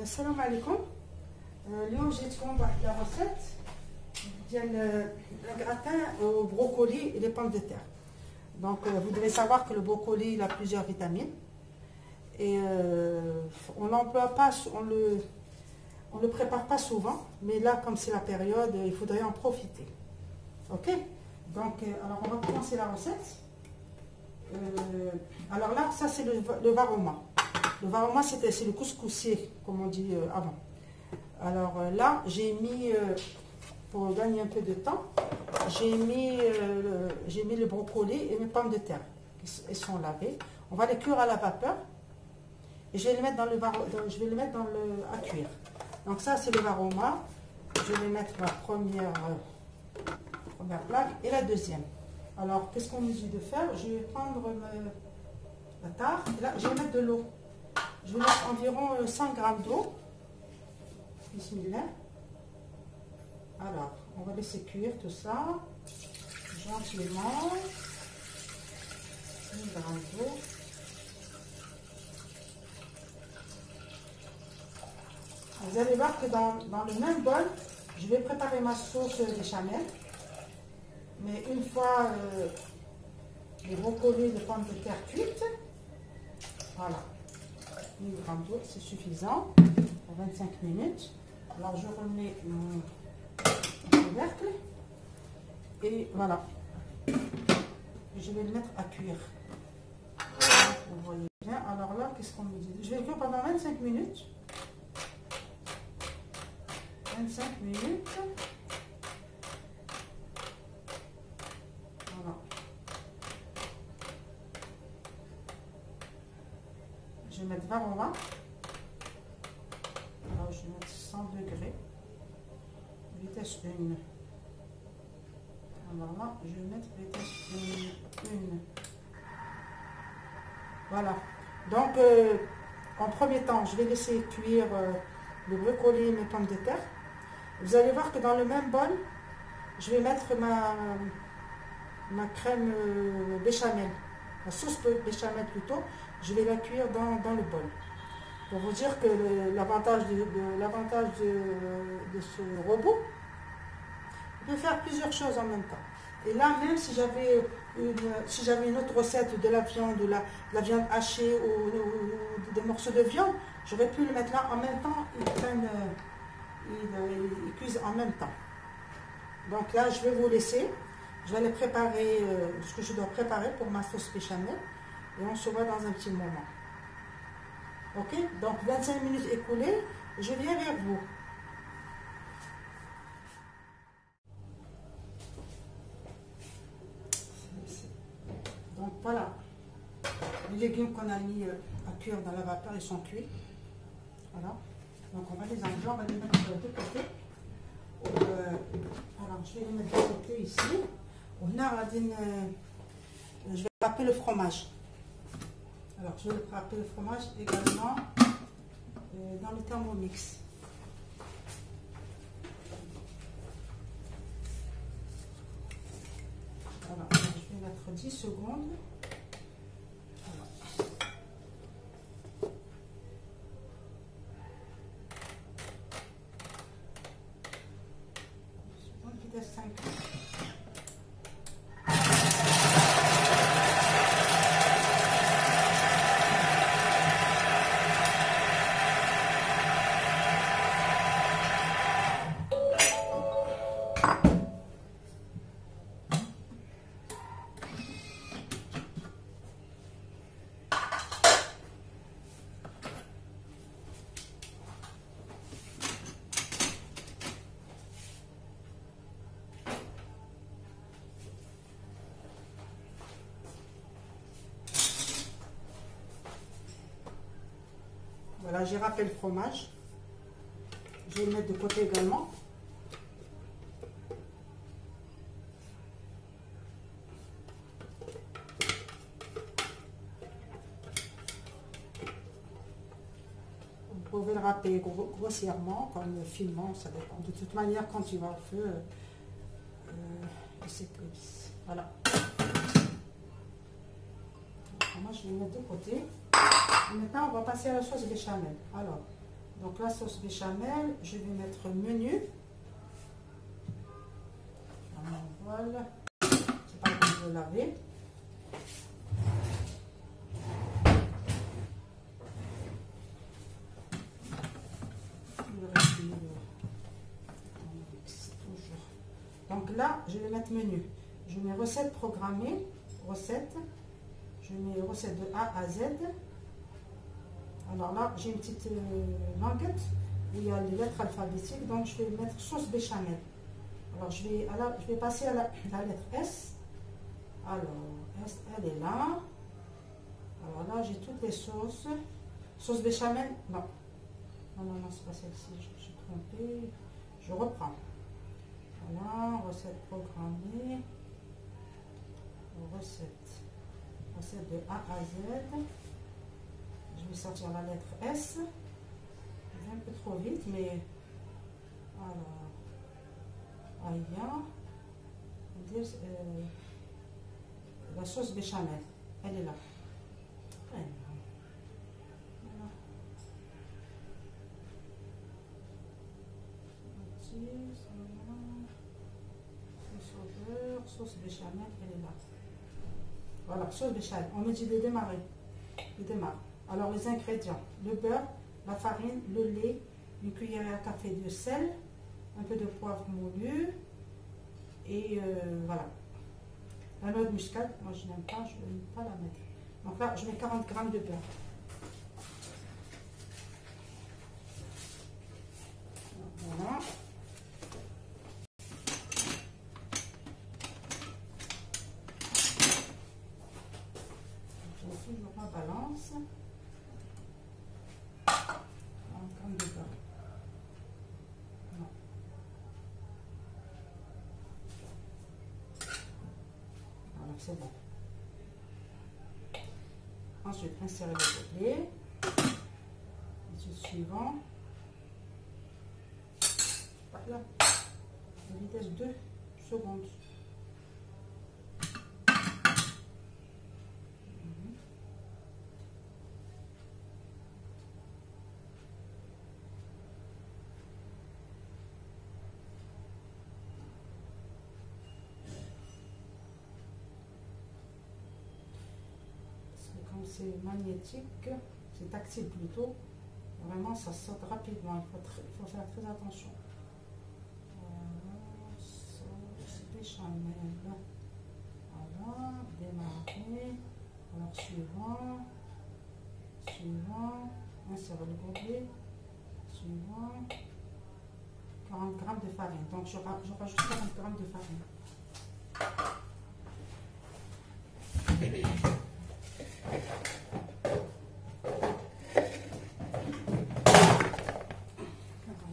السلام عليكم. اليوم جيتكم بواحد لا روسيت ديال الغراتان au brocoli et les pommes de terre. Donc vous devez savoir que le brocoli il a plusieurs vitamines et on l'emploie pas, on le prépare pas souvent, mais là comme c'est la période, il faudrait en profiter. Ok, donc alors on va commencer la recette. Alors là, ça c'est le varoma. Le varoma c'est le couscoussier comme on dit avant. Alors là j'ai mis, pour gagner un peu de temps, j'ai mis le brocoli et mes pommes de terre. Elles sont lavées. On va les cuire à la vapeur et je vais les mettre dans à cuire. Donc ça c'est le varoma. Je vais mettre la première plaque et la deuxième. Alors qu'est-ce qu'on me dit de faire? Je vais prendre la tare et là je vais mettre de l'eau. Je vais mettre environ 100 g d'eau. Bismillah. Alors, on va laisser cuire tout ça gentiment. 100 g d'eau. Vous allez voir que dans le même bol, je vais préparer ma sauce béchamel. Mais une fois les brocolis, les pommes de terre cuites, voilà. 1000 g d'eau, c'est suffisant pour 25 minutes. Alors je remets mon couvercle et voilà. Je vais le mettre à cuire. Vous voyez bien. Alors là, qu'est-ce qu'on me dit? Je vais le cuire pendant 25 minutes. 25 minutes. Voilà. Je vais mettre varoma. Alors, je vais mettre 100 degrés. Vitesse 1. Alors là, je vais mettre vitesse 1. Voilà. Donc, en premier temps, je vais laisser cuire le brocoli et mes pommes de terre. Vous allez voir que dans le même bol, je vais mettre ma crème béchamel. La sauce béchamel plutôt. Je vais la cuire dans le bol. Pour vous dire que l'avantage de ce robot, il peut faire plusieurs choses en même temps. Et là, même si j'avais une autre recette de la viande hachée ou des morceaux de viande, j'aurais pu le mettre là en même temps. Ils cuisent en même temps. Donc là, je vais vous laisser. Je vais aller préparer ce que je dois préparer pour ma sauce béchamel. Et on se voit dans un petit moment. Ok, donc 25 minutes écoulées, je viens vers vous. Donc voilà, les légumes qu'on a mis à cuire dans la vapeur, ils sont cuits. Voilà, donc on va les enlever, on va les mettre de côté. Alors je vais les mettre de côté ici. Je vais râper le fromage. Alors, je vais râper le fromage également dans le Thermomix. Voilà, je vais mettre 10 secondes. Voilà. Vitesse 5. Voilà, j'ai râpé le fromage. Je vais le mettre de côté également. Vous pouvez le râper grossièrement, comme finement, ça dépend. De toute manière, quand tu vas au feu, il s'éclipse. Voilà. Moi, je vais le mettre de côté. Maintenant, on va passer à la sauce béchamel. Alors, Donc la sauce béchamel, je vais mettre menu. Voilà. C'est pas comme je laver. Donc là, je vais mettre menu. Je mets recette programmée, recette. Je mets recette de A à Z. Alors là, j'ai une petite languette où il y a les lettres alphabétiques. Donc je vais mettre sauce béchamel. Alors je vais passer à la lettre S. Alors, S, elle est là. Alors là, j'ai toutes les sauces. Sauce béchamel, non. Non, c'est pas celle-ci, je me suis trompée. Je reprends. Voilà, recette programmée. Recette de A à Z. Je vais sortir la lettre S. Je vais un peu trop vite, mais alors, la sauce béchamel, elle est là. Voilà. Sauce béchamel, elle est là. Voilà, sauce béchamel. On me dit de démarrer. Je démarre. Alors les ingrédients, le beurre, la farine, le lait, une cuillère à café de sel, un peu de poivre moulu et voilà. La noix de muscade, moi je n'aime pas, je ne vais pas la mettre. Donc là, je mets 40 g de beurre. Voilà. Je toujours ma balance. 40 g de beurre. Non. Voilà, c'est bon. Ensuite, insérer le gobelet. Ensuite, suivant. Voilà. La vitesse 2 secondes. Comme c'est magnétique, c'est tactile plutôt, vraiment ça saute rapidement, il faut faire très attention. Voilà, sauce béchamel. Voilà, démarrer. Alors suivant, insérer le gobelet, suivant, 40 g de farine. Donc je rajoute 40 g de farine.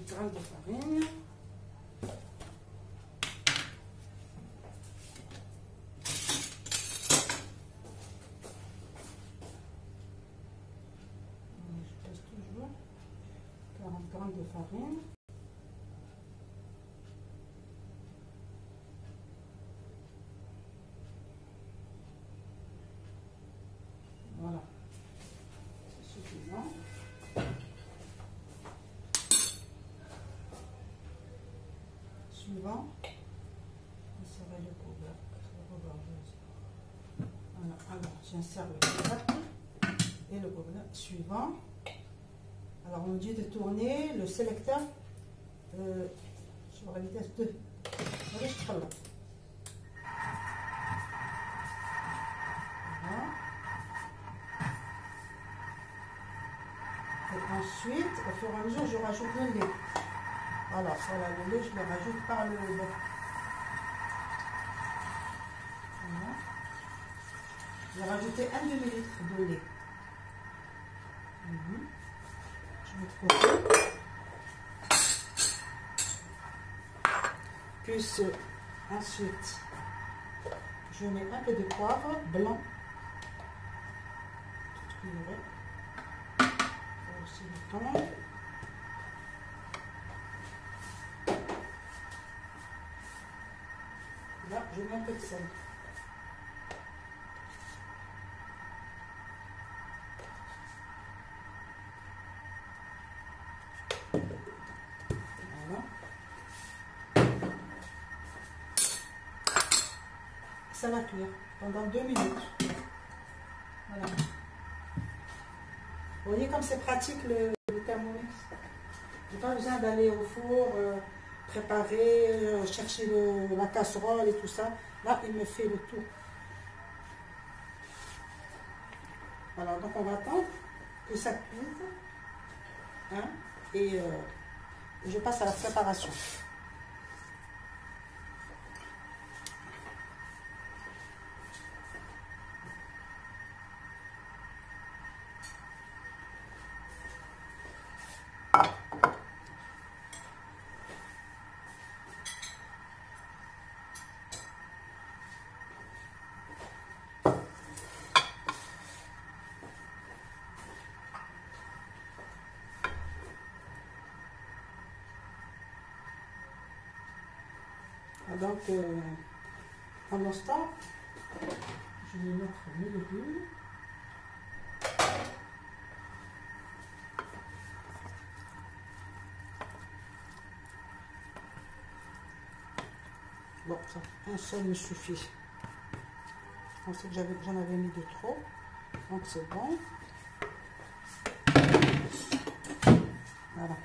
40 g de farine. Je pèse toujours 40 g de farine. Voilà, c'est suffisant. Suivant, insérer le couvercle. Voilà, alors j'insère le couvercle et le gobelet suivant. Alors on me dit de tourner le sélecteur sur la vitesse 2. Voilà, je travaille. Voilà. Et ensuite, au fur et à mesure, je rajoute le lait. Voilà, le lait, je le rajoute par le lait. Voilà. Je vais rajouter 1 demi-litre de lait. Je vais tromper. Puis ensuite, je mets un peu de poivre blanc. Toute cuillerée. Aussi le thon. Là, je mets un peu de sel. ça va cuire pendant 2 minutes. Voilà. Vous voyez comme c'est pratique le Thermomix. J'ai pas besoin d'aller au four, préparer, chercher la casserole et tout ça. Là, il me fait le tout. Alors, donc on va attendre que ça cuise. Hein, et je passe à la préparation. Donc, pendant ce temps, je vais mettre mes légumes. Bon, ça, un seul me suffit. Je pensais que j'en avais mis de trop. Donc, c'est bon. Voilà.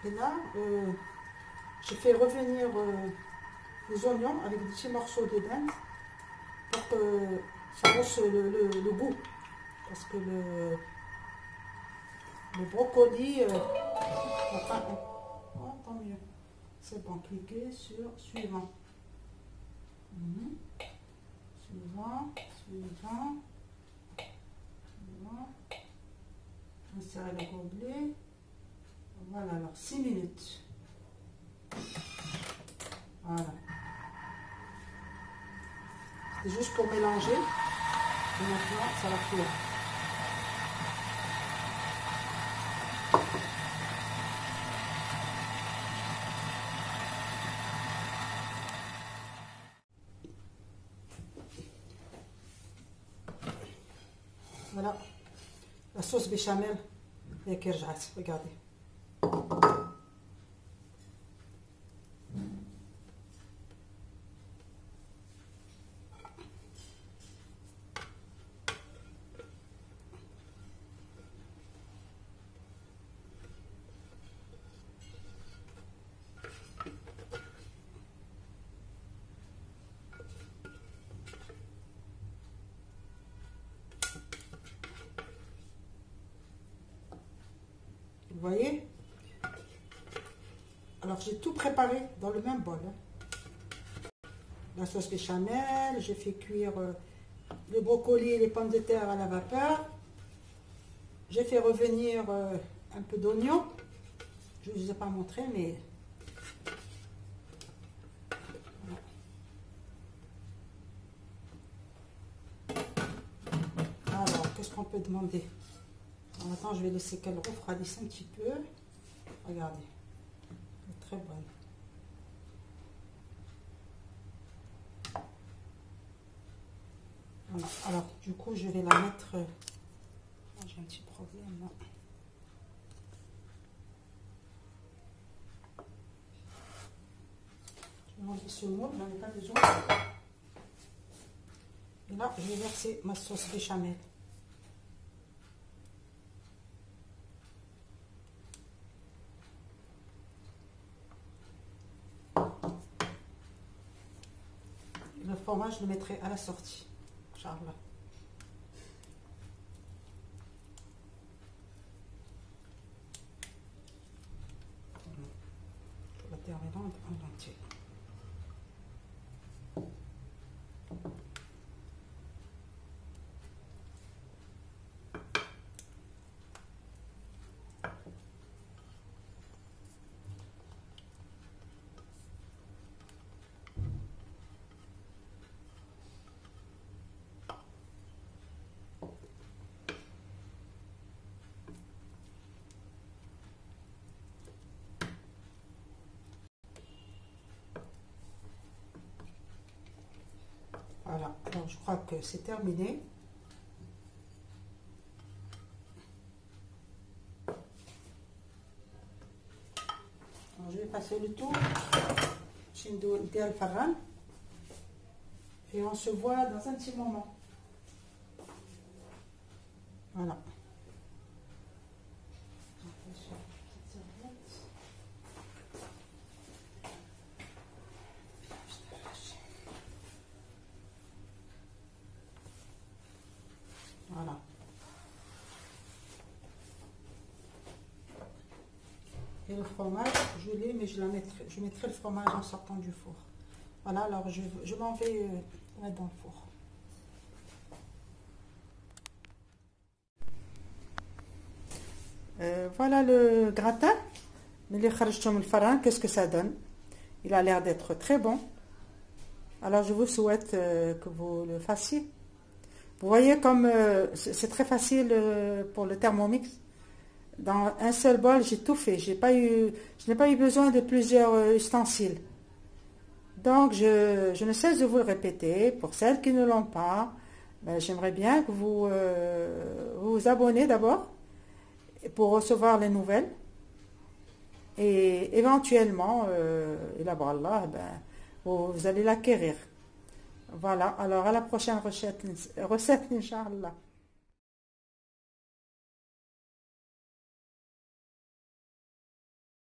Et là, j'ai fait revenir les oignons avec des petits morceaux de dinde pour que ça hausse le goût. Parce que le brocoli, tant mieux. C'est bon, cliquez sur suivant. Suivant. Insérer le gobelet. Voilà, alors 6 minutes. Voilà. C'est juste pour mélanger. Et maintenant, ça va cuire. Voilà. La sauce béchamel avec Kerjat. Regardez. Vous voyez? Alors, j'ai tout préparé dans le même bol. La sauce béchamel, j'ai fait cuire le brocoli et les pommes de terre à la vapeur. J'ai fait revenir un peu d'oignon. Je ne vous ai pas montré, mais... Alors, qu'est-ce qu'on peut demander? Maintenant, je vais laisser qu'elle refroidisse un petit peu. Regardez. Elle est très bonne. Voilà. Alors, du coup, je vais la mettre... J'ai un petit problème là. Je vais enlever ce moule, j'en ai pas besoin. Et là, je vais verser ma sauce béchamel. Le fromage, je le mettrai à la sortie. Inch'Allah. Je la terminer en entier. Voilà, alors je crois que c'est terminé. Alors, je vais passer le tour chez Del Farran et on se voit dans un petit moment. Voilà. Voilà. Et le fromage, je l'ai, mais je mettrai le fromage en sortant du four. Voilà, alors je m'en vais mettre dans le four. Voilà le gratin. Mais les kharjtoum le farin, qu'est-ce que ça donne? Il a l'air d'être très bon. Alors je vous souhaite que vous le fassiez. Vous voyez comme c'est très facile pour le Thermomix. Dans un seul bol, j'ai tout fait. Je n'ai pas eu besoin de plusieurs ustensiles. Donc, je ne cesse de vous le répéter. Pour celles qui ne l'ont pas, ben, j'aimerais bien que vous vous abonnez d'abord pour recevoir les nouvelles. Et éventuellement, ben, vous allez l'acquérir. Voilà, alors à la prochaine recette, Inch'Allah.